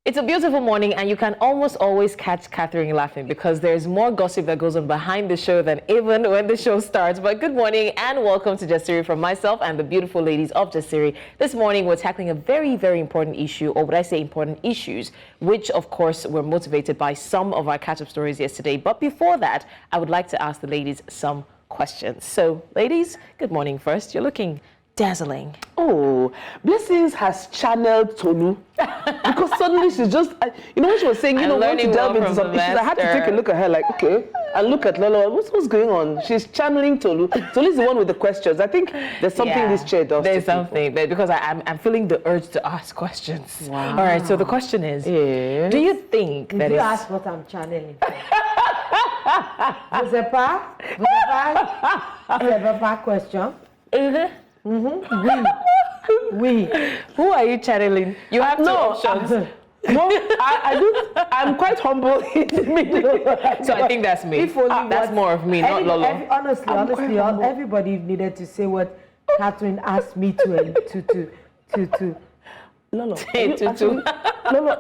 It's a beautiful morning, and you can almost always catch Catherine laughing because there's more gossip that goes on behind the show than even when the show starts. But good morning and welcome to Jasiri from myself and the beautiful ladies of Jasiri. This morning, we're tackling a very, very important issue, or would I say important issues, which, of course, were motivated by some of our catch-up stories yesterday. But before that, I would like to ask the ladies some questions. So, ladies, good morning first. You're looking dazzling. Oh, Blessings has channeled Tolu because suddenly she's just, you know, when she was saying, you know, want to delve into some issues, I had to take a look at her like, okay, and look at Lolo, what's going on? She's channeling Tolu. Tolu's the one with the questions. I think there's something this chair does. There's something, but because I'm feeling the urge to ask questions. Wow. All right, so the question is, do you think that you ask what I'm channeling? Josepa question. We. Who are you channeling? You have two options. I'm quite humble in the middle. So I think that's me. That's more of me, not Lolo. Honestly, everybody needed to say what Catherine asked me to. Lolo,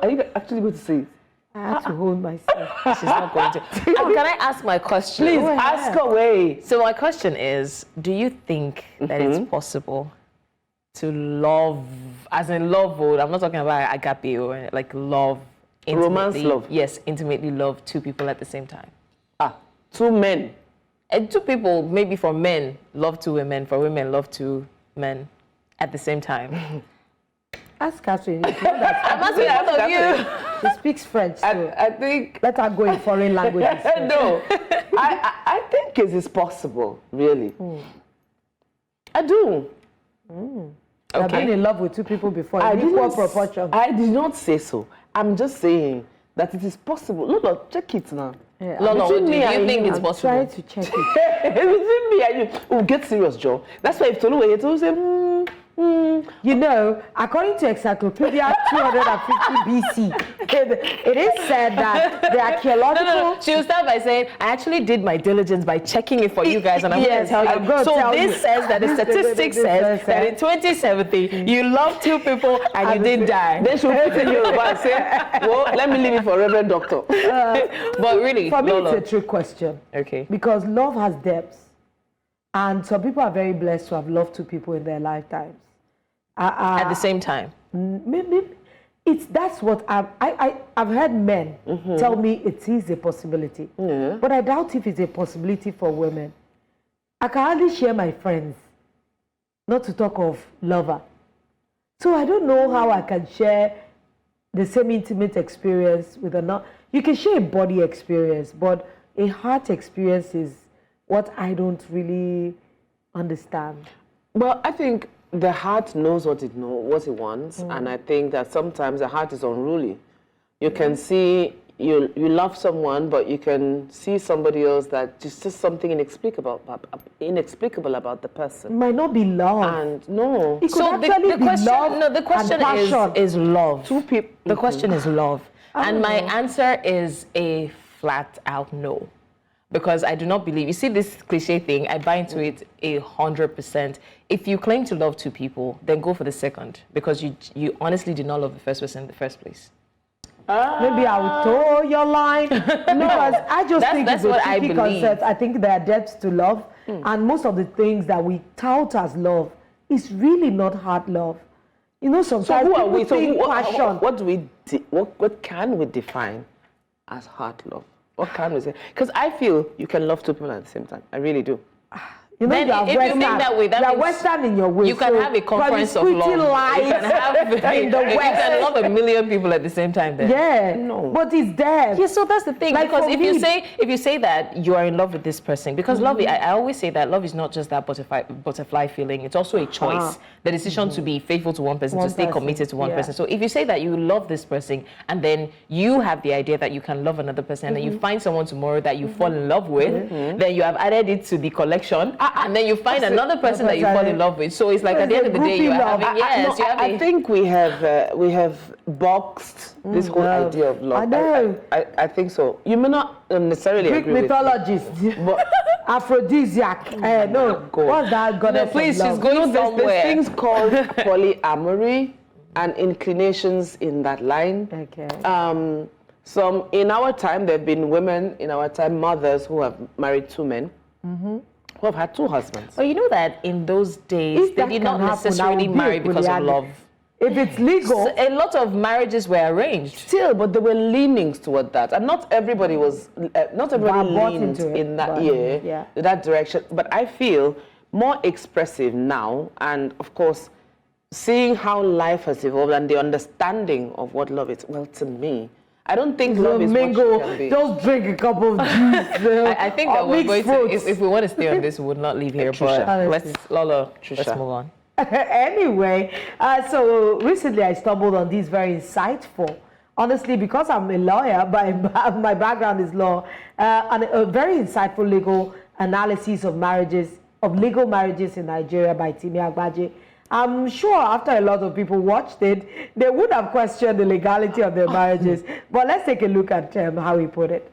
are you actually going to say it? I had to hold myself. She's not going to. Can I ask my question? Please ask away. So my question is, do you think that it's possible to love, as in love, I'm not talking about agape or like love, romance love? Yes, intimately love two people at the same time. Two men. And two people, maybe for men, love two women, for women, love two men at the same time. Ask Catherine. I'm asking out of you. She speaks French, so I think. Let her go in foreign languages. No, I think it is possible, really. I do. I've been in love with two people before in equal proportion. I did not say so. I'm just saying that it is possible. Lolo, check it now. Yeah, Lolo, do you think it's possible? I'm trying to check it. Between me and you, we'll get serious, Joe. That's why if Tolu were here, Tolu say, You know, according to Encyclopedia 250 BC, it is said that the archaeological... No. She will start by saying, I actually did my diligence by checking it for you guys, and I'm going to tell you. So this says that the statistics says that in 2070, you loved two people and you didn't die. Then she'll put in Yoruba and say, well, let me leave it for Reverend Doctor. But really, for me, it's a trick question. Okay. Because love has depths. And some people are very blessed to have loved two people in their lifetimes. At the same time. Maybe that's what I've heard men tell me it is a possibility. But I doubt if it's a possibility for women. I can hardly share my friends, not to talk of lover. So I don't know how I can share the same intimate experience with another. You can share a body experience, but a heart experience is what I don't really understand. Well, I think the heart knows what it wants, and I think that sometimes the heart is unruly. You can see you love someone, but you can see somebody else that just something inexplicable about the person. It might not be love. And no. It could actually be love. No, the question is love. Two people. The question is love, and my answer is a flat-out no. Because I do not believe, you see this cliche thing, I buy into it 100%. If you claim to love two people, then go for the second. Because you honestly did not love the first person in the first place. Maybe I will toe your line. Because I just think it's a tricky concept. I think there are depths to love. And most of the things that we tout as love is really not hard love. You know, sometimes people think passion. What can we define as hard love? What can we say? Because I feel you can love two people at the same time. I really do. You know, then if you think that way, that means Western in your way. You can have a conference of love. You can have in the West. You can love a million people at the same time. Then. Yeah, no. But it's there. Yeah, so that's the thing. Like because if you say that you are in love with this person, because love, I always say that love is not just that butterfly feeling. It's also a choice. The decision to be faithful to one person, to stay committed to one person. So if you say that you love this person, and then you have the idea that you can love another person, and you find someone tomorrow that you fall in love with, then you have added it to the collection. And then you find another person that you fall in love with. So it's like at the end of the day, you are having, I think we have boxed this whole idea of love. I know. I think so. You may not necessarily Greek agree mythologist, but aphrodisiac. No, what's that goddess? No, please, of love? she's going somewhere. There's things called polyamory. and inclinations in that line. Okay. Some in our time, there have been women in our time, mothers who have married 2 men, who have had 2 husbands. Well, you know that in those days, they did not necessarily marry because of love. If it's legal, so a lot of marriages were arranged. Still, but there were leanings toward that, and not everybody was, not everybody leaned in that that direction. But I feel more expressive now, and of course, seeing how life has evolved and the understanding of what love is. Well, to me, I don't think love is what it can be. Just drink a cup of juice. I think that we're going to, if we want to stay on this, we would not leave here. But let's move on. Anyway, so recently I stumbled on this very insightful. Honestly, because I'm a lawyer, my background is law, and a very insightful legal analysis of marriages, of legal marriages in Nigeria by Timi Agbaje. I'm sure after a lot of people watched it, they would have questioned the legality of their marriages. But let's take a look at how he put it.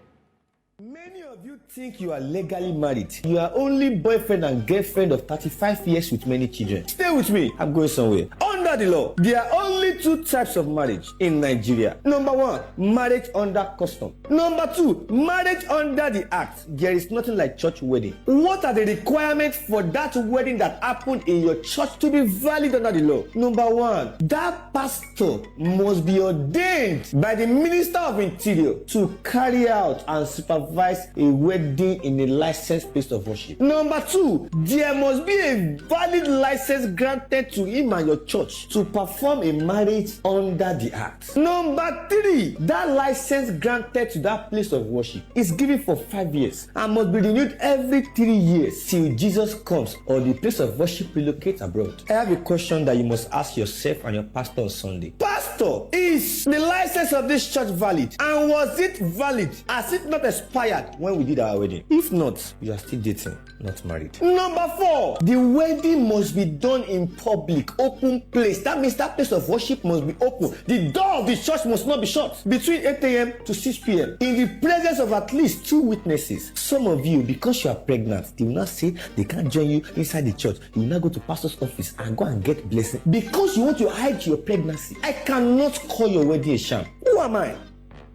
Many of you think you are legally married. You are only boyfriend and girlfriend of 35 years with many children. Stay with me, I'm going somewhere. Under the law, there are only 2 types of marriage in Nigeria. Number 1, marriage under custom. Number 2, marriage under the act. There is nothing like church wedding. What are the requirements for that wedding that happened in your church to be valid under the law? Number 1, that pastor must be ordained by the Minister of Interior to carry out and supervise a wedding in a licensed place of worship. Number 2, there must be a valid license granted to him and your church to perform a marriage under the act. Number 3, that license granted to that place of worship is given for 5 years and must be renewed every 3 years till Jesus comes or the place of worship relocates abroad. I have a question that you must ask yourself and your pastor on Sunday. Pastor, is the license of this church valid? And was it valid? Has it not expired when we did our wedding? If not, you are still dating, not married. Number 4, the wedding must be done in public, open place. That means that place of worship must be open. The door of the church must not be shut between 8 a.m. to 6 p.m. in the presence of at least 2 witnesses. Some of you, because you are pregnant, they will not say they can't join you inside the church. You will not go to pastor's office and go and get blessing because you want to hide your pregnancy. I cannot call your wedding a sham. Who am I?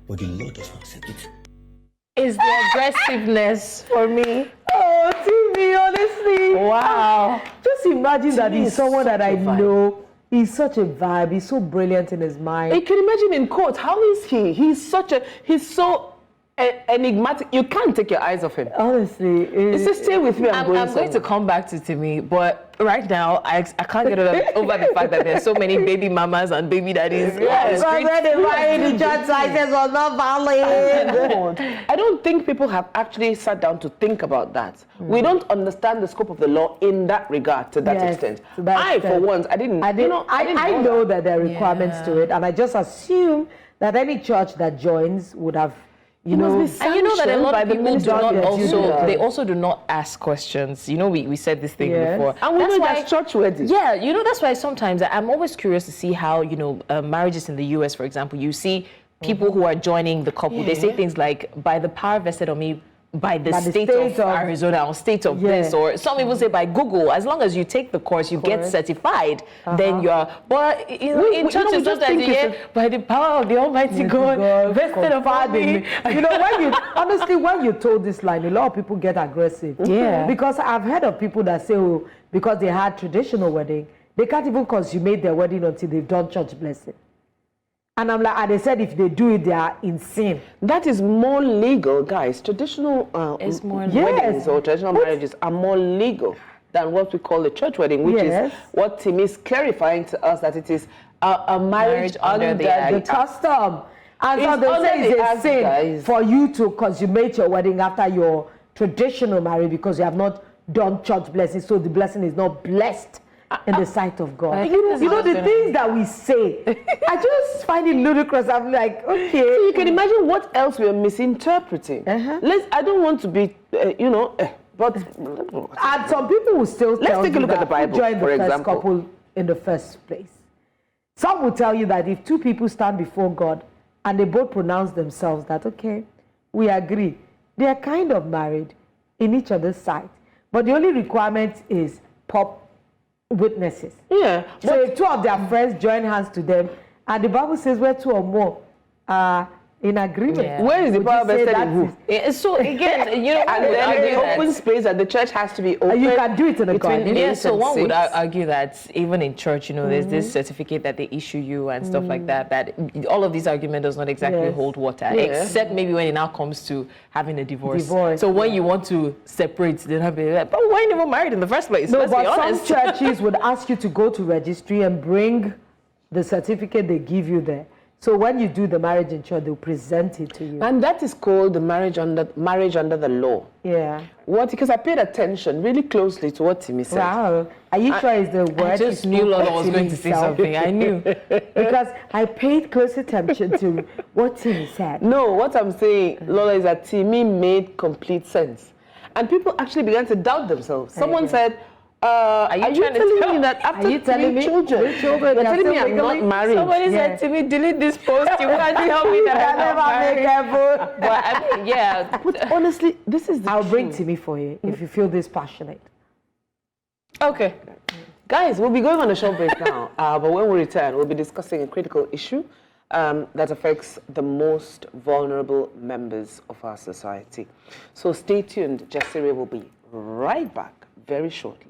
But the Lord does not accept it. Is the aggressiveness for me? Oh, TV, honestly. Wow. Just imagine that TV he's someone that I vibe. know. He's such a vibe. He's so brilliant in his mind. You can imagine in court, how is he? He's so enigmatic. You can't take your eyes off him. Honestly. It's just stay with me. I'm going to come back to Timi, but right now I can't get over the fact that there's so many baby mamas and baby daddies. Because when they married, the church license was not valid. I don't think people have actually sat down to think about that. We don't understand the scope of the law in that regard, to that extent. To that extent. For once, I didn't know that there are requirements to it, and I just assume that any church that joins would have. And you know that a lot of people do not they also do not ask questions. You know, we said this thing before. And we know that's church weddings. Yeah, you know, that's why sometimes I'm always curious to see how, you know, marriages in the US, for example, you see people who are joining the couple, they say things like, by the power vested on me by the state of Arizona or state of this, or some even say by Google. As long as you take the course, you get certified, then you are. But in church, it's just that by the power of the Almighty God, vested upon me. You know, when you told this line, a lot of people get aggressive. Yeah. Because I've heard of people that say, oh, because they had traditional wedding, they can't even consummate their wedding until they've done church blessing. And I'm like, and they said if they do it, they are insane. That is more legal, guys. Traditional weddings or traditional marriages are more legal than what we call a church wedding, which is what Tim is clarifying to us, that it is a marriage under the custom. And so they say it's a sin for you to consummate your wedding after your traditional marriage because you have not done church blessing, so the blessing is not blessed in the sight of God. You know the things that we say, I just find it ludicrous. I'm like, okay. So you can imagine what else we're misinterpreting. I don't want to be, but... And some people will still tell take a look at the Bible, join the for first example. couple in the first place. Some will tell you that if 2 people stand before God and they both pronounce themselves that, okay, we agree, they are kind of married in each other's sight. But the only requirement is witnesses. Yeah. So if two of their friends join hands to them, and the Bible says where two or more are in agreement. Yeah. Where is the power vested in who? So again, you know, And then the open space and the church has to be open. And you can do it in a garden. Yeah, so one would argue that even in church, you know, there's this certificate that they issue you and stuff like that, that all of these arguments does not exactly hold water, except maybe when it now comes to having a divorce. So when you want to separate, then have a, but why never married in the first place? No, Let's be but honest. some churches would ask you to go to registry and bring the certificate they give you there. So when you do the marriage in church, they'll present it to you. And that is called the marriage under the law. Yeah. Because I paid attention really closely to what Timmy said. Wow. Are you sure it's the word? I just knew Lola was going to say something. I knew. Because I paid close attention to what Timmy said. No, what I'm saying, Lola, is that Timmy made complete sense. And people actually began to doubt themselves. Someone said, are you telling me that after three children, you're telling me I'm not married? Somebody said to me, delete this post. You can't tell me that I'm not married. But I mean, yeah. But honestly, this is the I'll truth. bring Timmy for you if you feel this passionate. Okay. Guys, we'll be going on a short break now. But when we return, we'll be discussing a critical issue that affects the most vulnerable members of our society. So stay tuned. Jasiri will be right back very shortly.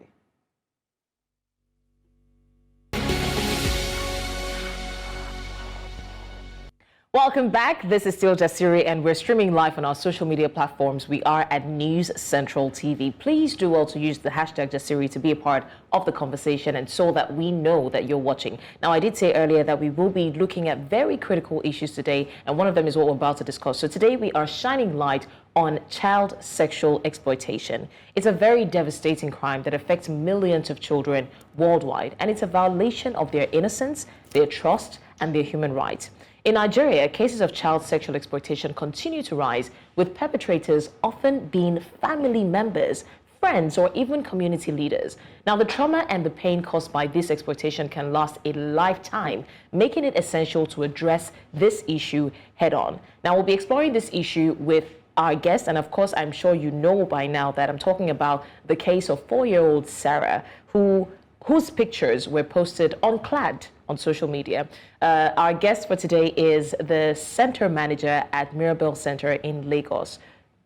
Welcome back. This is still Jasiri, and we're streaming live on our social media platforms. We are at News Central TV. Please do also use the hashtag Jasiri to be a part of the conversation and so that we know that you're watching. Now, I did say earlier that we will be looking at very critical issues today, and one of them is what we're about to discuss. So today we are shining light on child sexual exploitation. It's a very devastating crime that affects millions of children worldwide, and it's a violation of their innocence, their trust, and their human rights. In Nigeria, cases of child sexual exploitation continue to rise, with perpetrators often being family members, friends, or even community leaders. Now, the trauma and the pain caused by this exploitation can last a lifetime, making it essential to address this issue head on. Now, we'll be exploring this issue with our guest, and of course, I'm sure you know by now that I'm talking about the case of 4-year-old Sarah, whose pictures were posted unclad on social media. Our guest for today is the center manager at Mirabel Centre in Lagos,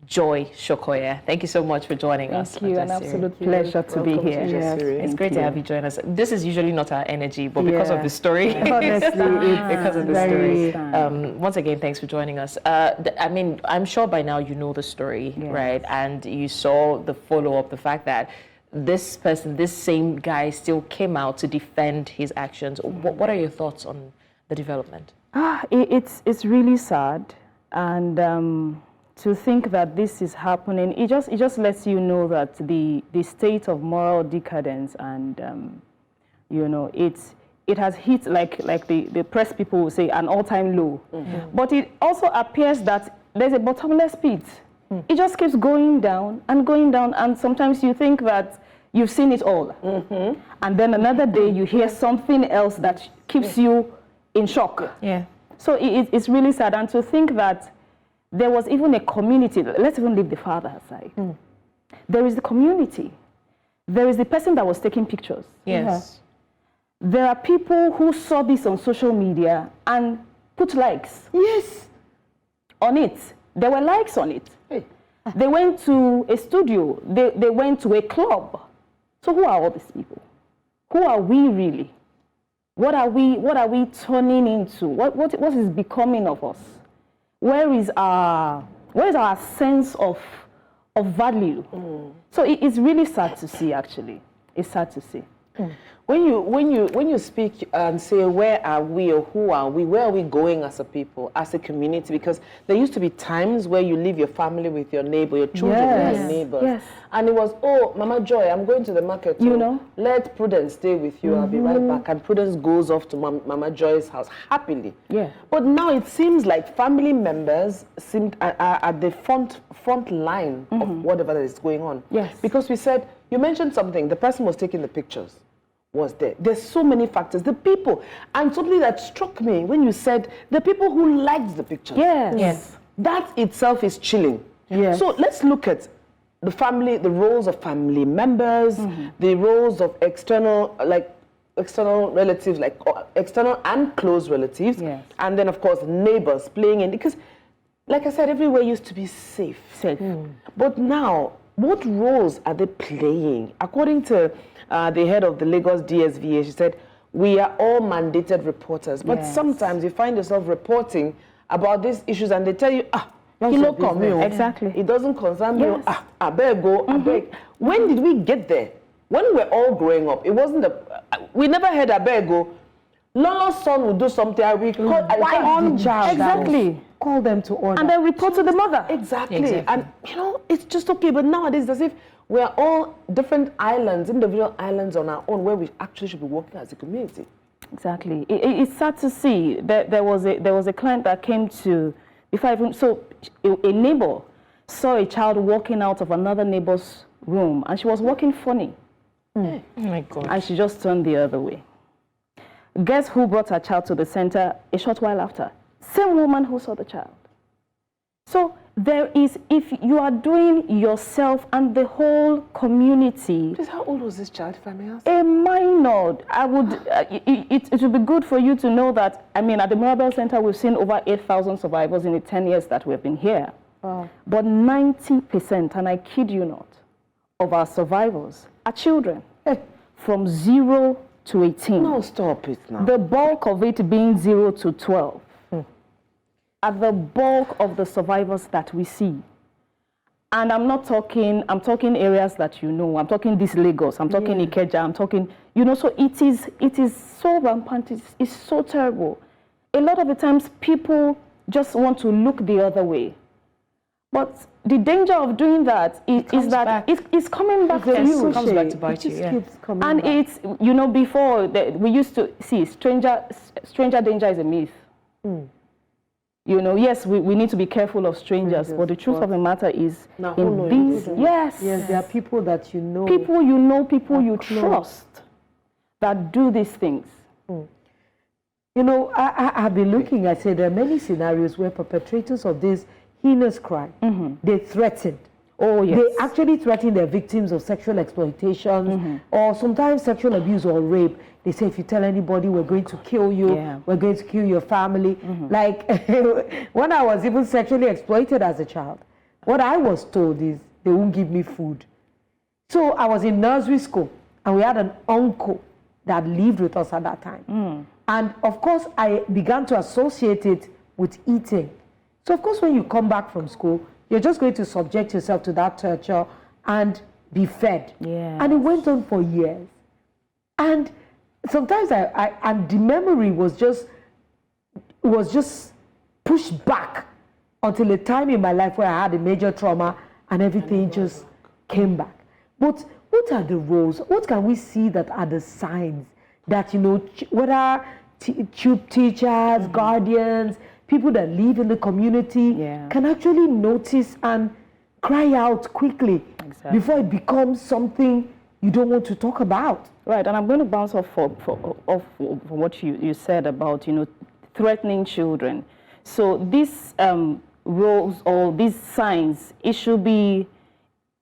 Joy Shokoya. Thank you so much for joining us. Thank you, an absolute pleasure to be here. Yes. It's great to have you join us. This is usually not our energy, but because of the story, Honestly, because of the story. very Once again, thanks for joining us. I mean, I'm sure by now you know the story, right? And you saw the follow-up, the fact that this person, this same guy, still came out to defend his actions. What are your thoughts on the development? It's really sad, and to think that this is happening, it just lets you know that the state of moral decadence and you know, it has hit, like the press people will say, an all-time low. But it also appears that there's a bottomless pit. It just keeps going down, and sometimes you think that you've seen it all. And then another day you hear something else that keeps you in shock. Yeah. So it's really sad. And to think that there was even a community, let's even leave the father aside. There is the community. There is the person that was taking pictures. Yes. There are people who saw this on social media and put likes. Yes. On it. There were likes on it. They went to a studio. They went to a club. So who are all these people? Who are we really? What are we turning into? What is becoming of us? Where is our sense of value? So it's really sad to see, actually. It's sad to see. When you speak and say where are we or who are we, where are we going as a people, as a community? Because there used to be times where you leave your family with your neighbor, your children with your neighbors, and it was, oh, Mama Joy, I'm going to the market. You know, let Prudence stay with you. I'll be right back. And Prudence goes off to Mama Joy's house happily. Yeah. But now it seems like family members are at the front line of whatever that is going on. Yes. Because we said, you mentioned something. The person was taking the pictures. Was there. There's so many factors. The people, and something that struck me when you said the people who liked the pictures. Yes. That itself is chilling. Yes. So let's look at the roles of family members, the roles of external relatives, like external and close relatives, and then of course neighbors playing in, because like I said, everywhere used to be safe. But now, what roles are they playing? According to the head of the Lagos DSVA, she said, we are all mandated reporters, but sometimes you find yourself reporting about these issues and they tell you, exactly, it doesn't concern me. I better go, I beg. When did we get there? When we were all growing up, it wasn't we never heard I better go. Lolo's son will do something, I will call exactly. Call them to order. And then report to the mother. Exactly. And it's just okay, but nowadays it's as if we are all different islands, individual islands on our own, where we actually should be working as a community. Exactly. It's sad to see that there was a client that came to, a neighbor saw a child walking out of another neighbor's room, and she was walking funny. Oh my God. And she just turned the other way. Guess who brought her child to the center a short while after? Same woman who saw the child. So there is, if you are doing yourself and the whole community. Please, how old was this child, if I may ask? A minor. I would, it would be good for you to know that, I mean, at the Mirabel Centre, we've seen over 8,000 survivors in the 10 years that we've been here. Wow. But 90%, and I kid you not, of our survivors are children from 0 to 18. No, stop it now. The bulk of it being 0 to 12. Are the bulk of the survivors that we see. And I'm talking areas that you know. I'm talking this Lagos, I'm talking Ikeja, I'm talking, so it is so rampant, it's so terrible. A lot of the times people just want to look the other way. But the danger of doing that is that it's coming back to you. It comes back to bite you. Keeps coming And back. it's, before we used to see stranger danger is a myth. Yes, we need to be careful of strangers, but the truth of the matter is, yes, there are people that you know. People you know, people you trust that do these things. I've been looking, I said there are many scenarios where perpetrators of this heinous crime, they threaten. Oh, yes. They actually threaten their victims of sexual exploitation or sometimes sexual abuse or rape. They say, if you tell anybody, we're going to kill you, we're going to kill your family. Like, when I was even sexually exploited as a child, what I was told is they won't give me food. So I was in nursery school, and we had an uncle that lived with us at that time. And of course, I began to associate it with eating. So of course, when you come back from school, you're just going to subject yourself to that torture and be fed. And it went on for years. And sometimes and the memory was just pushed back until a time in my life where I had a major trauma and everything just came back. But what are the roles? What can we see that are the signs that, whether tube teachers, guardians, people that live in the community can actually notice and cry out quickly before it becomes something you don't want to talk about? Right, and I'm going to bounce off from what you said about, threatening children. So these roles or these signs, it should be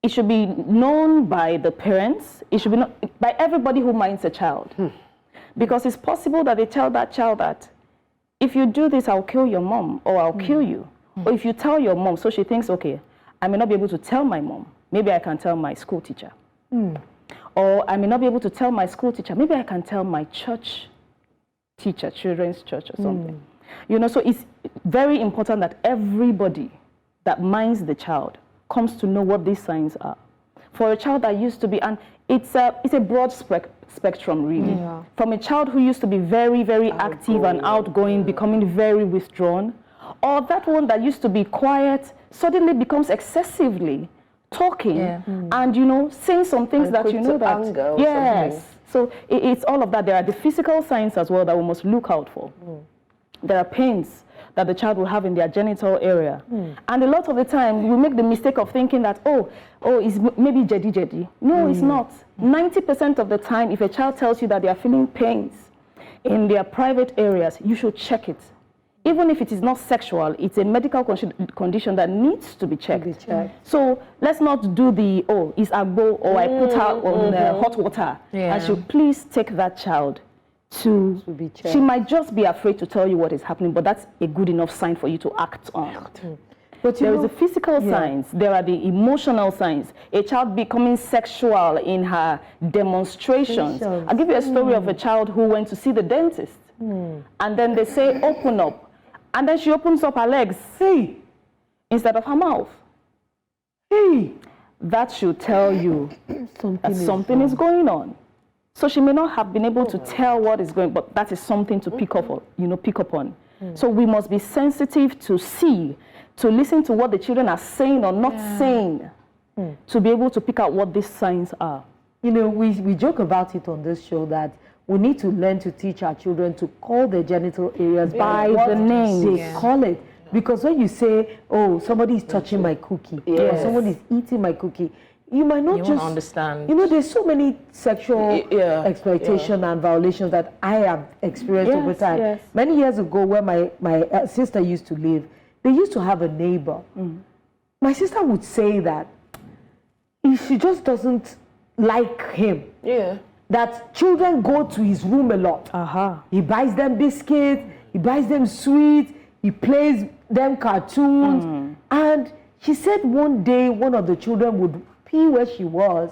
known by the parents. It should be known by everybody who minds a child. Because it's possible that they tell that child that, if you do this, I'll kill your mom, or I'll kill you. Or if you tell your mom, so she thinks, okay, I may not be able to tell my mom. Maybe I can tell my school teacher. Or I may not be able to tell my school teacher. Maybe I can tell my church teacher, children's church or something. So it's very important that everybody that minds the child comes to know what these signs are. For a child that used to be, and it's a broad spectrum, really. From a child who used to be very, very active and outgoing, becoming very withdrawn, or that one that used to be quiet, suddenly becomes excessively talking and, saying some things and that that... anger or yes. So it's all of that. There are the physical signs as well that we must look out for. There are pains that the child will have in their genital area. And a lot of the time, we make the mistake of thinking that, it's maybe jedi. No, it's not. 90% of the time, if a child tells you that they are feeling pains in their private areas, you should check it. Even if it is not sexual, it's a medical condition that needs to be checked. So let's not do the, oh, it's agbo, or I put her on hot water. Yeah. And she'll please take that child to be checked. She might just be afraid to tell you what is happening, but that's a good enough sign for you to act on. But there is the physical signs, there are the emotional signs. A child becoming sexual in her demonstrations. I'll give you a story of a child who went to see the dentist. And then they say, open up. And then she opens up her legs, instead of her mouth. That should tell you that something is going on. So she may not have been able to tell what is going on, but that is something to pick up on. So we must be sensitive to see, to listen to what the children are saying or not saying, to be able to pick out what these signs are. You know, we joke about it on this show that we need to learn to teach our children to call their genital areas by the name they call it. Because when you say, oh, somebody is touching my cookie, or someone is eating my cookie, you might not just understand. You know, there's so many sexual exploitation and violations that I have experienced over time. Many years ago, where my sister used to live, they used to have a neighbor. My sister would say that if she just doesn't like him, that children go to his room a lot. He buys them biscuits, he buys them sweets, he plays them cartoons. And she said one day one of the children would pee where she was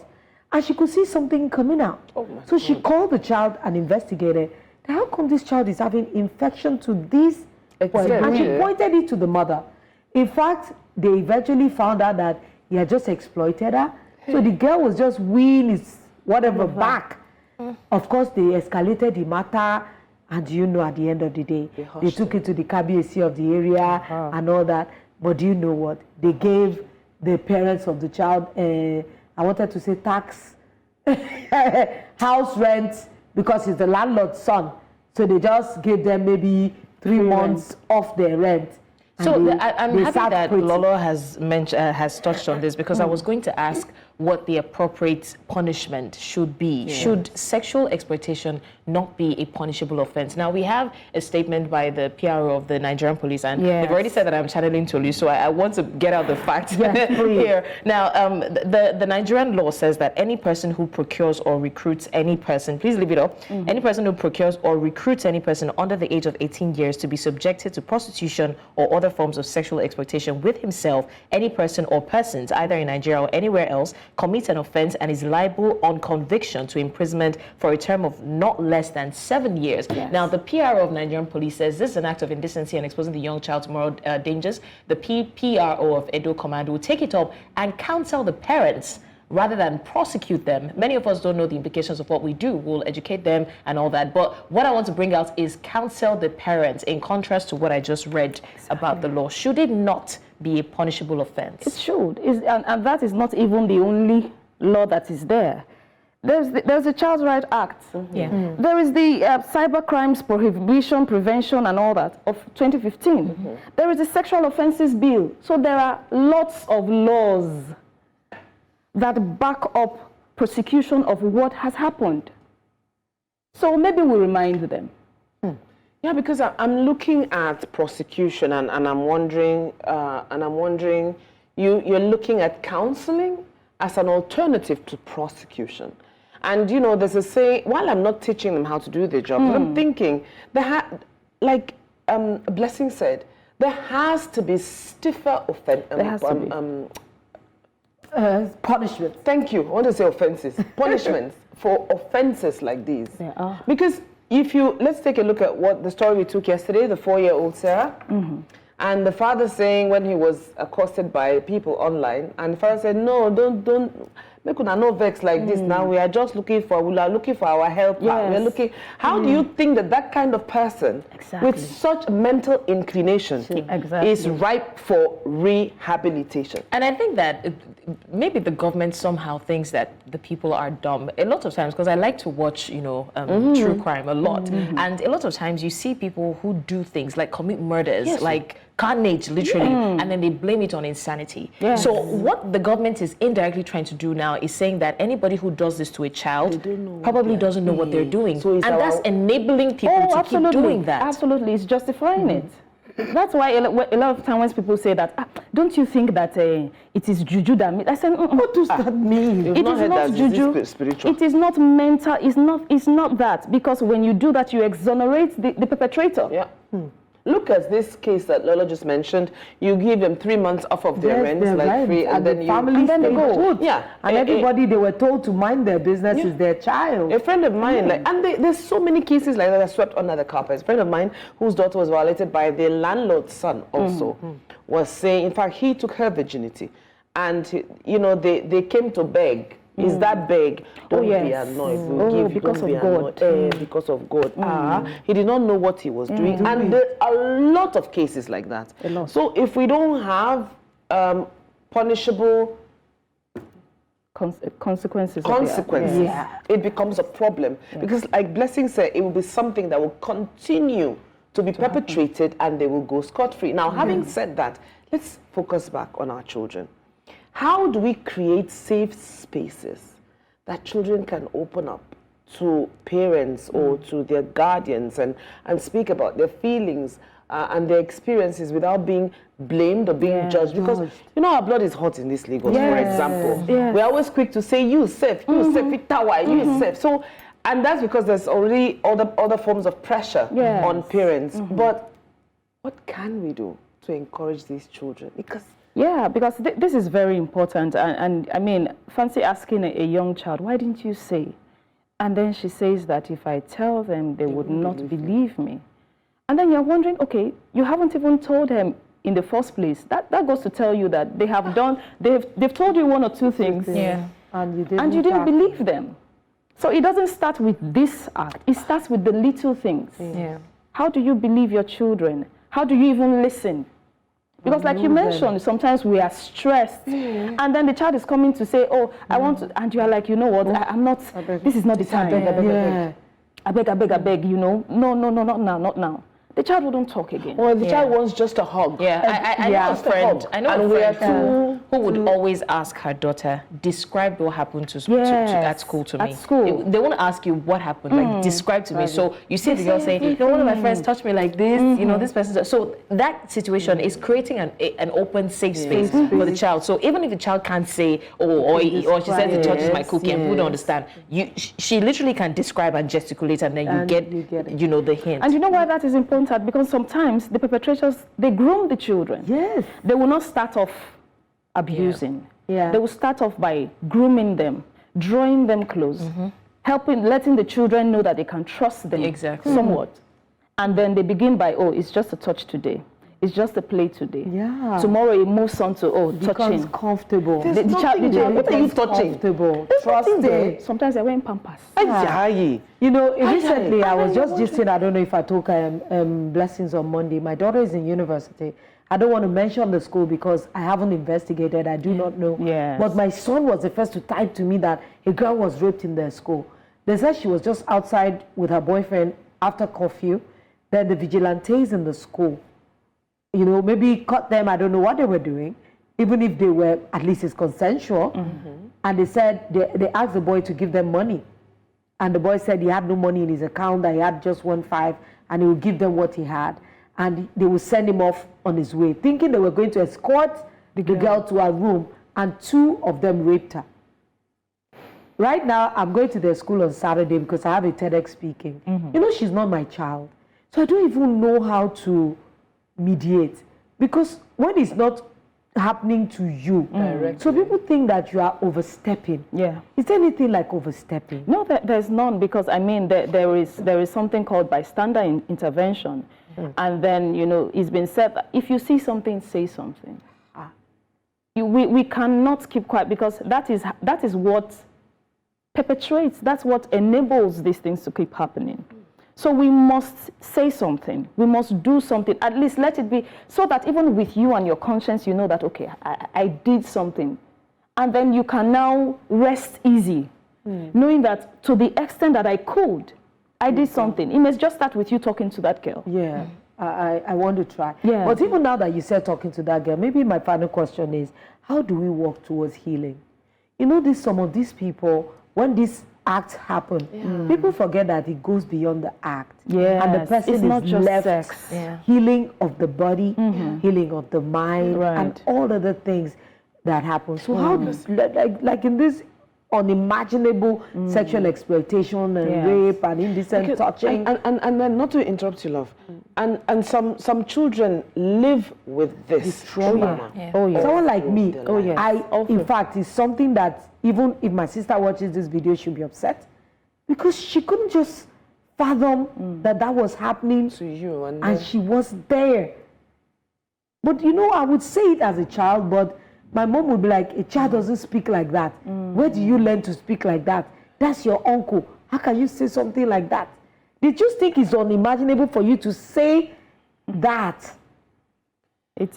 and she could see something coming out. So she called the child and investigated. How come this child is having infection to this point? And she pointed it to the mother. In fact, they eventually found out that he had just exploited her. So the girl was just weeing his whatever back. Of course, they escalated the matter, and you know, at the end of the day, they took it to the KBAC of the area and all that. But do you know what? They gave the parents of the child, I wanted to say tax, house rent, because he's the landlord's son. So they just gave them maybe 3 months off their rent. So I'm happy that Lolo has touched on this, because I was going to ask what the appropriate punishment should be. Should sexual exploitation not be a punishable offense? Now, we have a statement by the PRO of the Nigerian police, and they've already said that I'm channeling Tolu, so I want to get out the facts here. Now, the Nigerian law says that any person who procures or recruits any person, please leave it up, any person who procures or recruits any person under the age of 18 years to be subjected to prostitution or other forms of sexual exploitation with himself, any person or persons, either in Nigeria or anywhere else, commits an offense and is liable on conviction to imprisonment for a term of not less than 7 years. Now, the PRO of Nigerian police says this is an act of indecency and exposing the young child to moral dangers. The PRO of Edo Command will take it up and counsel the parents rather than prosecute them. Many of us don't know the implications of what we do. We'll educate them and all that. But what I want to bring out is counsel the parents, in contrast to what I just read about the law. Should it not be a punishable offense? It should. And that is not even the only law that is there. There's the Child Rights Act. There is the Cyber Crimes Prohibition, Prevention and all that of 2015. There is the Sexual Offences Bill. So there are lots of laws that back up prosecution of what has happened. So maybe we remind them. Yeah, because I'm looking at prosecution and I'm wondering, you're looking at counseling as an alternative to prosecution. And you know, there's a saying, while I'm not teaching them how to do their job, I'm thinking, like Blessing said, there has to be stiffer punishment. Thank you. I want to say offenses. Punishments for offenses like these. Because if you, let's take a look at what the story we took yesterday, the 4-year-old Sarah, and the father saying when he was accosted by people online, and the father said, no, don't, make una no vex like this now. We are just looking for our help. We're looking. How do you think that kind of person with such mental inclination is ripe for rehabilitation? And I think that maybe the government somehow thinks that the people are dumb. A lot of times, because I like to watch, you know, true crime a lot, and a lot of times you see people who do things like commit murders, like carnage, literally, and then they blame it on insanity. So what the government is indirectly trying to do now is saying that anybody who does this to a child probably doesn't know what they're doing. So and that's enabling people to keep doing that. Absolutely, it's justifying it. That's why a lot of times when people say that, don't you think that it is juju that means? I said, what does that mean? It is not juju. Spiritual. It is not mental. It's not that, because when you do that, you exonerate the perpetrator. Yeah. Look at this case that Lola just mentioned. You give them 3 months off of their rent, like free, and then they go. Yeah, and everybody they were told to mind their business is their child. A friend of mine, and there's so many cases like that are swept under the carpet. A friend of mine whose daughter was violated by the landlord's son also was saying, in fact, he took her virginity, and they came to beg. Is that beg? Don't be annoyed. We'll give because you, of God. Because of God. He did not know what he was doing. And there are a lot of cases like that. So if we don't have punishable consequences, it becomes a problem. Because like Blessing said, it will be something that will continue to be perpetrated and they will go scot-free. Now, having said that, let's focus back on our children. How do we create safe spaces that children can open up to parents or to their guardians and speak about their feelings and their experiences without being blamed or being judged? Because, our blood is hot in this Lagos, for example. We're always quick to say, you safe, you safe, you safe. So, and that's because there's already other forms of pressure on parents. But what can we do to encourage these children? Because this is very important. And I mean, fancy asking a young child, why didn't you say? And then she says that if I tell them, they would not believe me. And then you're wondering, okay, you haven't even told them in the first place. That goes to tell you that they have done, they've told you one or two things. And you didn't believe them. So it doesn't start with this act. It starts with the little things. How do you believe your children? How do you even listen? Because like you mentioned, sometimes we are stressed, and then the child is coming to say, oh, I want to, and you are like, you know what, I'm not, this is not the time. I beg, no, not now. The child wouldn't talk again. Or the child wants just a hug. I know a friend who would always ask her daughter, describe what happened at school to me. They won't ask you what happened, like describe to me. So you see the girl saying, one of my friends touched me like this, this person. So that situation is creating an open, safe space for the child. So even if the child can't say, or she says it touches my cookie and people don't understand, she literally can describe and gesticulate, and then you get the hint. And you know why that is important? Because sometimes the perpetrators, they groom the children. They will not start off abusing. They will start off by grooming them, drawing them close, letting the children know that they can trust them somewhat. And then they begin by, it's just a touch today. It's just a play today. Tomorrow it moves on to, touching. Comfortable. The child, what are you touching? Trusting. Sometimes they're wearing pampers. Recently I was just gisting, I don't know if I took Blessings on Monday. My daughter is in university. I don't want to mention the school because I haven't investigated. I do not know. But my son was the first to type to me that a girl was raped in their school. They said she was just outside with her boyfriend after curfew. Then the vigilantes in the school, maybe caught them. I don't know what they were doing, even if they were, at least it's consensual. And they said, they asked the boy to give them money. And the boy said he had no money in his account, that he had just 1.5, and he would give them what he had. And they would send him off on his way, thinking they were going to escort the girl to her room, and 2 of them raped her. Right now, I'm going to their school on Saturday because I have a TEDx speaking. She's not my child. So I don't even know how to mediate, because when it's not happening to you directly, so people think that you are overstepping. Is there anything like overstepping? No, there's none, because I mean there is something called bystander intervention, and then it's been said that if you see something, say something. We cannot keep quiet, because that is what perpetrates, that's what enables these things to keep happening. So we must say something. We must do something. At least let it be so that even with you and your conscience, you know that, okay, I did something. And then you can now rest easy, knowing that to the extent that I could, I did something. It may just start with you talking to that girl. I want to try. But even now that you said talking to that girl, maybe my final question is, how do we work towards healing? Some of these people, when this acts happen, people forget that it goes beyond the act. Yes. And the person It's not just left sex. healing of the body, healing of the mind, Right. and all other things that happen. So how does, like in this unimaginable sexual exploitation and rape and indecent touching. And then, not to interrupt you, love, and some children live with this trauma. Oh, yes. Someone like me, yes. in fact, it's something that even if my sister watches this video, she'll be upset because she couldn't just fathom that was happening To you, and she was there. But you know, I would say it as a child, but my mom would be like, a child doesn't speak like that. Where do you learn to speak like that? That's your uncle. How can you say something like that? They just think it's unimaginable for you to say that.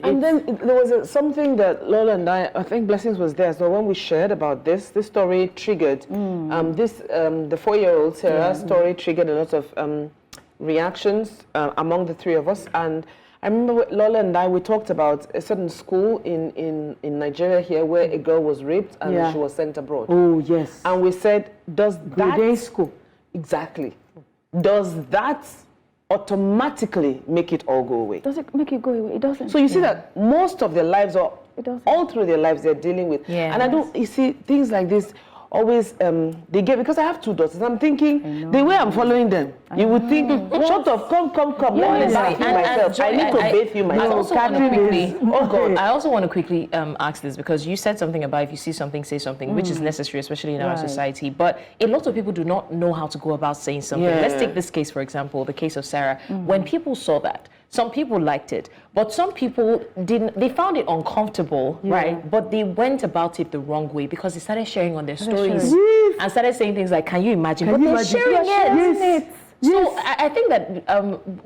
And then there was something that Lola and I think Blessings was there. So when we shared about this story triggered, the 4-year-old Sarah story triggered a lot of reactions among the three of us. And I remember Lola and I, we talked about a certain school in Nigeria here where a girl was raped and she was sent abroad. Oh, yes. And we said, does that... Grade school. Exactly. Does that automatically make it all go away? Does it make it go away? It doesn't. So you see that most of their lives, or It doesn't. all through their lives, they're dealing with. Yeah. And I don't, you see, things like this always, they get, because I have 2 daughters, I'm thinking, the way I'm following them, you would think, shut up, come, let me bath you myself. Joy, I need to bathe you I myself. also want to quickly, Oh God. I also want to quickly ask this, because you said something about if you see something, say something, which is necessary, especially in our society. But a lot of people do not know how to go about saying something. Yeah. Let's take this case, for example, the case of Sarah. When people saw that, some people liked it, but some people didn't. They found it uncomfortable, right? But they went about it the wrong way because they started sharing on their stories and started saying things like, "Can you imagine?" But they're sharing it. So I think that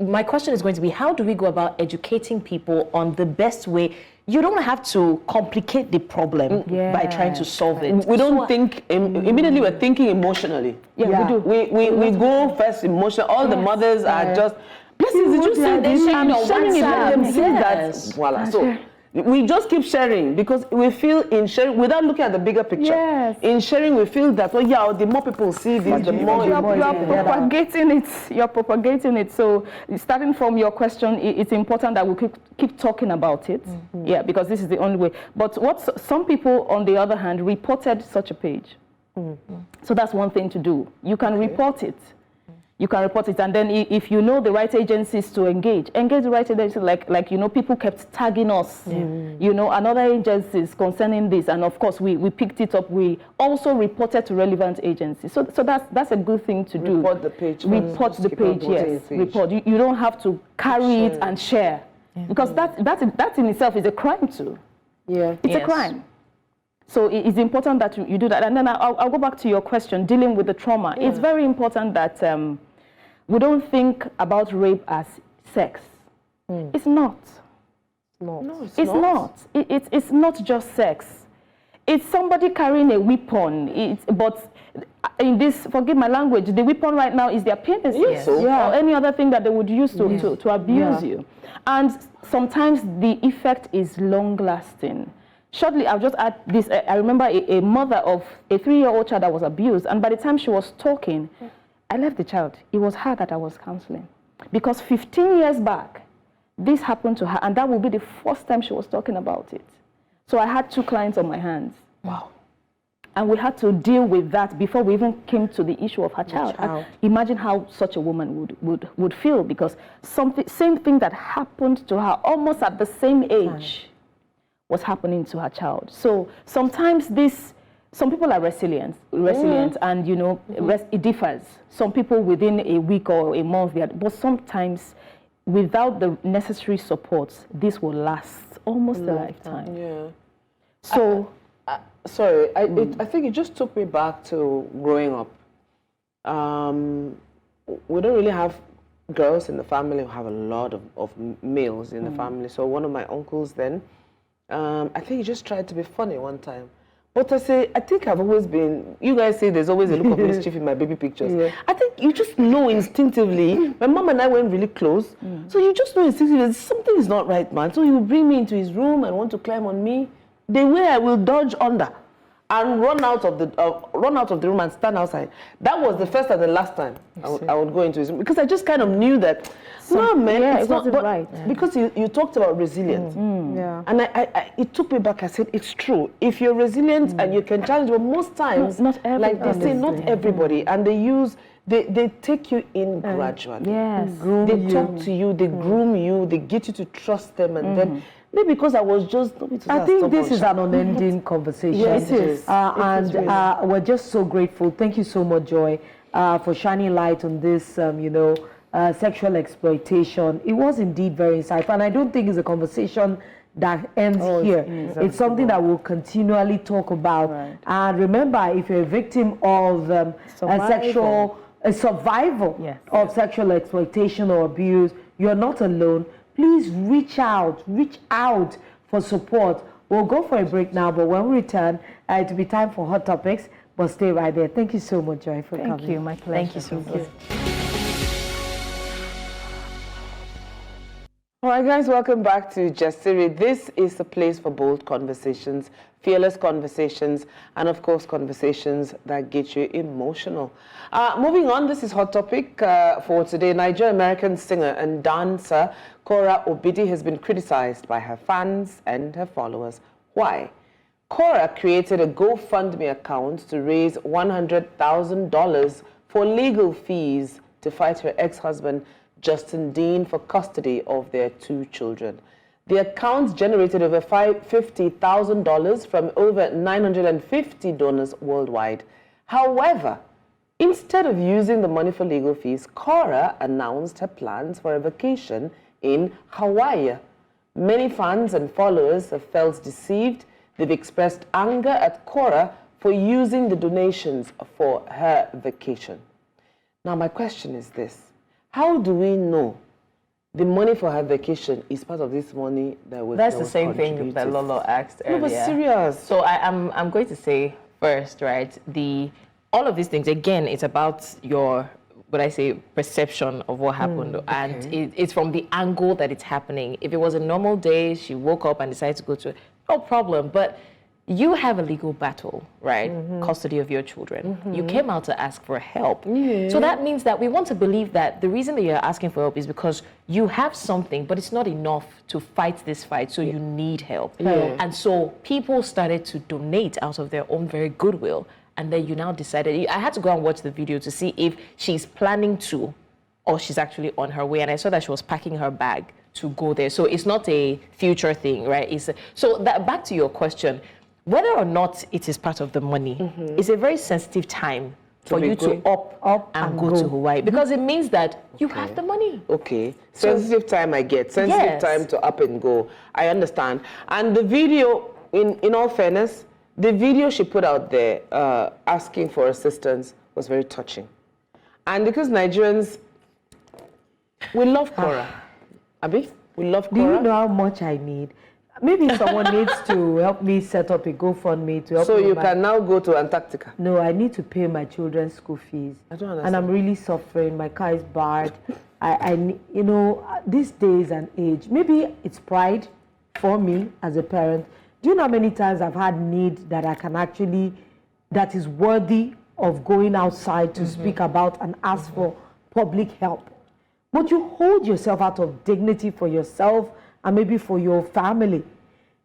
my question is going to be, how do we go about educating people on the best way? You don't have to complicate the problem by trying to solve it. We don't think, immediately we're thinking emotionally. Yeah. We do. We go first emotional. All the mothers are just, Blessings, did you see this? I'm sharing it, let them see that. Voila. So we just keep sharing because we feel in sharing, without looking at the bigger picture. Yes. In sharing, we feel that, oh yeah, the more people see this, the more you're propagating it. You're propagating it. So starting from your question, it's important that we keep talking about it. Yeah, because this is the only way. But what some people, on the other hand, reported such a page. So that's one thing to do. You can report it. You can report it, and then if you know the right agencies to engage the right agencies. Like you know, people kept tagging us, you know, and other agencies concerning this, and of course we picked it up. We also reported to relevant agencies. So that's a good thing to do. Report the page. Report the page. Yes, report. You don't have to carry it and share, because that in itself is a crime too. Yeah, it's a crime. So it's important that you do that. And then I'll go back to your question, dealing with the trauma. It's very important that we don't think about rape as sex. It's not. No, It's not. It's not just sex. It's somebody carrying a weapon. But in this, forgive my language, the weapon right now is their penis. Yes. Or any other thing that they would use to abuse you. And sometimes the effect is long-lasting. Shortly, I'll just add this. I remember a mother of a 3-year-old child that was abused, and by the time she was talking, I left the child. It was her that I was counseling. Because 15 years back, this happened to her, and that will be the first time she was talking about it. So I had 2 clients on my hands. Wow. And we had to deal with that before we even came to the issue of her child. And imagine how such a woman would feel, because same thing that happened to her almost at the same age was happening to her child. So sometimes some people are resilient, and you know, it differs. Some people within a week or a month, but sometimes without the necessary support, this will last almost a lifetime. Yeah. So, sorry, I think it just took me back to growing up. We don't really have girls in the family. We have a lot of males in the family. So one of my uncles then, I think he just tried to be funny one time. But I think I've always been, you guys say there's always a look of mischief in my baby pictures. I think you just know instinctively. My mom and I went really close. So you just know instinctively something is not right, man. So he will bring me into his room and want to climb on me. The way I will dodge under. and run out of the room and stand outside. That was the first and the last time I would go into his room, because I just kind of knew that it's not right. Because you talked about resilience. And it took me back. I said, it's true. If you're resilient and you can challenge, but most times, not everybody. Like they say, not everybody, and they take you in gradually. Yes. They talk to you, they groom you, they get you to trust them, and then maybe because I was just... I think this is an unending conversation. Yes, it is. And we're just so grateful. Thank you so much, Joy, for shining light on this, sexual exploitation. It was indeed very insightful. And I don't think it's a conversation that ends here. It's something that we'll continually talk about. Right. And remember, if you're a victim of a survival of sexual exploitation or abuse, you're not alone. Please reach out for support. We'll go for a break now, but when we return, it'll be time for Hot Topics, but stay right there. Thank you so much, Joy, for coming. Thank you, my pleasure. Thank you so much. All right, guys, welcome back to Jasiri. This is the place for bold conversations, fearless conversations, and of course, conversations that get you emotional. Moving on, this is Hot Topic for today. Nigerian-American singer and dancer Cora Obidi has been criticized by her fans and her followers. Why? Cora created a GoFundMe account to raise $100,000 for legal fees to fight her ex-husband Justin Dean for custody of their 2 children. The account generated over $50,000 from over 950 donors worldwide. However, instead of using the money for legal fees, Cora announced her plans for a vacation in Hawaii. Many fans and followers have felt deceived. They've expressed anger at Cora for using the donations for her vacation. Now, my question is this. How do we know the money for her vacation is part of this money that was That's the same thing that Lolo asked earlier. No, but serious. So I'm going to say first, right, all of these things, again, it's about your, perception of what happened. And it's from the angle that it's happening. If it was a normal day, she woke up and decided to go to, no problem. But you have a legal battle, right? Custody of your children. You came out to ask for help. So that means that we want to believe that the reason that you're asking for help is because you have something, but it's not enough to fight this fight, so you need help. And so people started to donate out of their own very goodwill. And then you now decided, I had to go and watch the video to see if she's planning to, or she's actually on her way. And I saw that she was packing her bag to go there. So it's not a future thing, right? So back to your question, whether or not it is part of the money, it's a very sensitive time for you to up and go to Hawaii, because it means that you have the money. Okay, sensitive time I get, sensitive time to up and go. I understand. And the video, in all fairness, the video she put out there asking for assistance was very touching. And because Nigerians, we love Cora. Abi, we love Cora. Do you know how much I need? Maybe someone needs to help me set up a GoFundMe to help me. So you can now go to Antarctica? No, I need to pay my children's school fees. I don't understand. And I'm really suffering. My car is barred. These days and age, maybe it's pride for me as a parent. Do you know how many times I've had need that I can actually, that is worthy of going outside to speak about and ask for public help? But you hold yourself out of dignity for yourself and maybe for your family.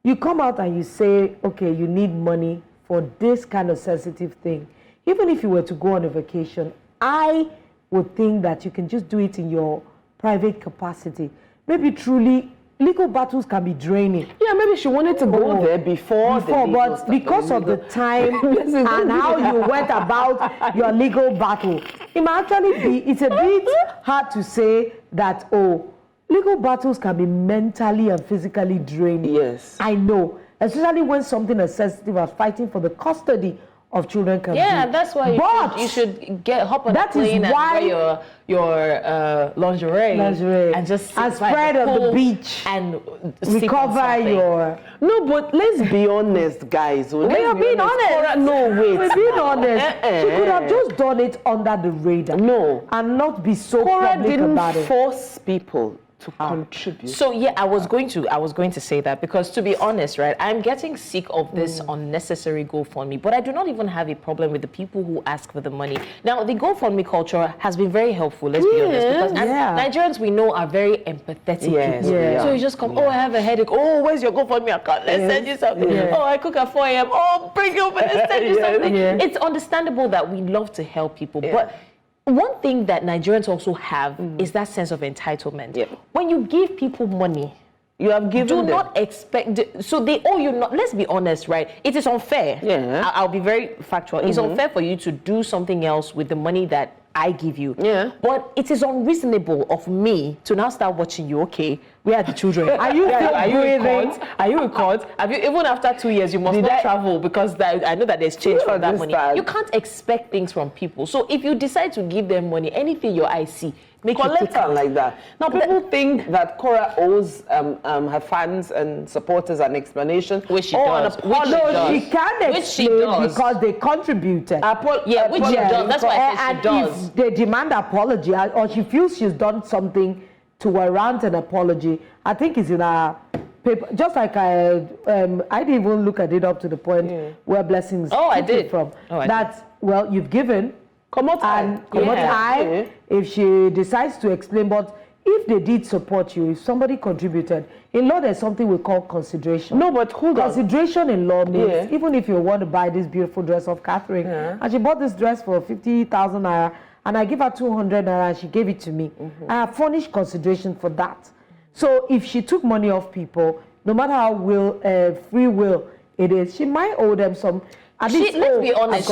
You come out and you say, okay, you need money for this kind of sensitive thing. Even if you were to go on a vacation, I would think that you can just do it in your private capacity. Maybe truly, legal battles can be draining. Yeah, maybe she wanted to go there before but because of the time and how you went about your legal battle, it might actually be, it's a bit hard to say that, legal battles can be mentally and physically draining. Yes. I know, especially when something as sensitive as fighting for the custody of children can be. Yeah, that's why you should hop on a plane and wear your lingerie and just spread on the beach and recover your... No, but let's be honest, guys. We are being honest. Cora, no, wait. We're being honest. She could have just done it under the radar. No. And not be so Cora public about it. didn't force people to contribute. So yeah, I was going to say that, because to be honest, right, I'm getting sick of this unnecessary GoFundMe, but I do not even have a problem with the people who ask for the money. Now, the GoFundMe culture has been very helpful, let's be honest, because Nigerians, we know, are very empathetic people. So you just come, oh, I have a headache, oh, where's your GoFundMe account? Let's send you something. Oh, I cook at 4 a.m. Oh, bring it over, let's send you something. It's understandable that we love to help people, but one thing that Nigerians also have is that sense of entitlement. When you give people money, you have given them. Do not expect, so they owe you not, let's be honest, right? It is unfair. I'll be very factual. It's unfair for you to do something else with the money that I give you. But it is unreasonable of me to now start watching you. Okay, where are the children? Are you in court? Are you in court? Have you, even after 2 years, you must not travel, because I know that there's change from that money. You can't expect things from people. So if you decide to give them money, anything your eyes see, make it like that. Now, people think that Cora owes her fans and supporters an explanation. Which she does. She can't explain because they contributed. Which she does. That's why I said she does. If they demand apology, or she feels she's done something to warrant an apology, I think it's in our paper. Just like I didn't even look at it up to the point where Blessings from. Well, you've given. Come out if she decides to explain, but if they did support you, if somebody contributed, in law there's something we call consideration. No, but hold on. Consideration in law means even if you want to buy this beautiful dress of Catherine, and she bought this dress for 50,000 naira, and I give her 200 naira and she gave it to me, I have furnished consideration for that. So if she took money off people, no matter how free will it is, she might owe them some. Let's be honest,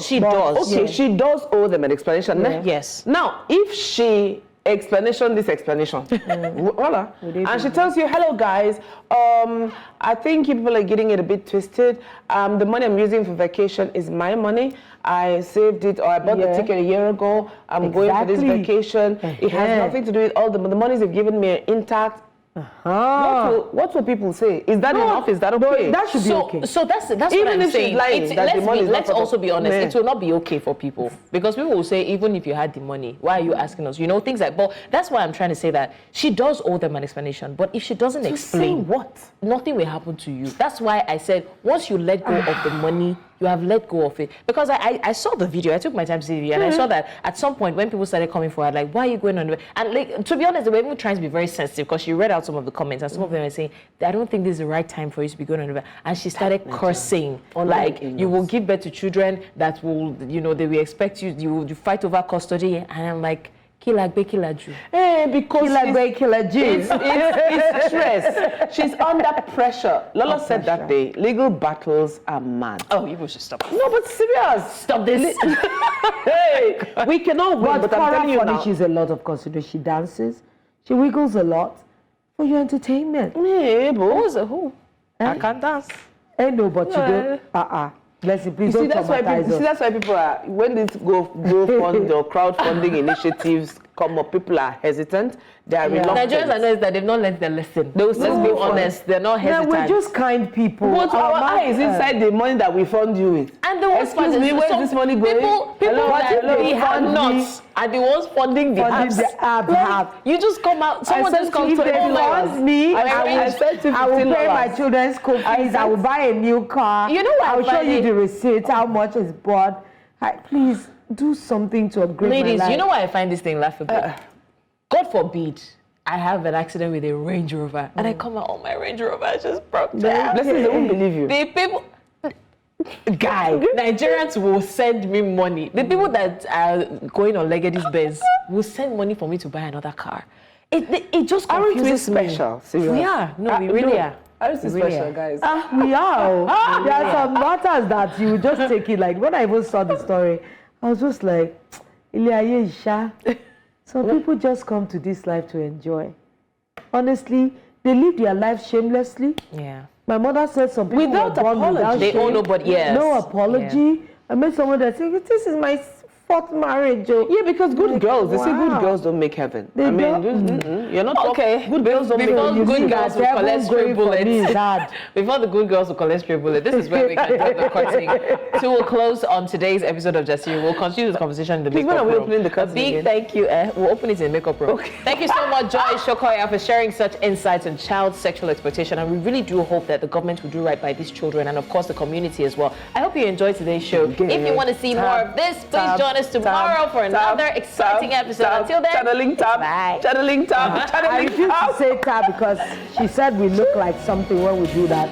she does. Okay, she does owe them an explanation. Yes. Now, if she this explanation, voila, and she tells you, hello guys, I think you people are getting it a bit twisted. The money I'm using for vacation is my money. I saved it, or I bought the ticket a year ago. I'm going for this vacation. It has nothing to do with all the monies they've given me are intact. What will people say? Is that enough? Is that okay? That should be okay. So that's what I'm saying. Let's also be honest. It will not be okay for people, because people will say, even if you had the money, why are you asking us? You know, things like. But that's why I'm trying to say that she does owe them an explanation. But if she doesn't explain, nothing will happen to you. That's why I said, once you let go of the money, you have let go of it. Because I saw the video, I took my time to see the video, and I saw that at some point when people started coming forward, like, why are you going on? And like, to be honest, they were even trying to be very sensitive, because she read out some of the comments, and some of them were saying, I don't think this is the right time for you to be going on. And she started cursing, like, you will give birth to children that will, they will expect you fight over custody. And I'm like, Kilagbe Kilaju. Because it's stress. She's under pressure. Lola said that day, legal battles are mad. Oh, you should stop. No, but serious. Stop this. We cannot win, but I'm telling you now. She's a lot of consideration. She dances. She wiggles a lot for your entertainment. Who? I can't dance. No, but you don't. Blessing, please don't traumatize us. You see, that's why people are, when these GoFund or crowdfunding initiatives come up, people are hesitant. They are reluctant. Nigerians are nice that they've not learned their lesson. Let's be honest, they're not hesitant. We're just kind people. But our eyes inside the money that we fund you with. And the ones where's this money going? People that we have not are the ones funding the apps. You just come out, someone just comes to fund me, I will pay my children's school fees, I will buy a new car. You know what? I will show you the receipt, how much is bought. Please do something to upgrade my life. Ladies, you know why I find this thing laughable? God forbid I have an accident with a Range Rover and I come out, my Range Rover is just broke down. They won't believe you. The people, Nigerians will send me money. The people that are going on Legady's Benz will send money for me to buy another car. It just confuses me. Special? Seriously? We are. No, we really are. Are you special, guys? We are. There are some matters that you just take it. Like when I even saw the story, I was just like, some people just come to this life to enjoy. Honestly, they live their life shamelessly. Yeah. My mother said some people without apology. They owe nobody. Yes. No apology. I met someone that said, "This is my support marriage. Yeah, because good girls, they say good wow. girls don't make heaven. They I mean, don't. you're not Okay. good girls don't make Before heaven. good girls will collect stray bullets. Dad. Before the good girls will collect stray bullets, this is where we can draw the curtain. So we'll close on today's episode of Jasiri. We'll continue this conversation in the Please, makeup when are we room. opening the A curtain big again? thank you. We'll open it in the makeup room. Okay. Thank you so much, Joy Shokoya, for sharing such insights on child sexual exploitation. And we really do hope that the government will do right by these children and, of course, the community as well. I hope you enjoyed today's show. If you want to see more of this, please join us tomorrow for another exciting episode. Until then, channeling tab, bye. channeling tab, I channeling refuse tab. to say tab because she said we look like something when we do that.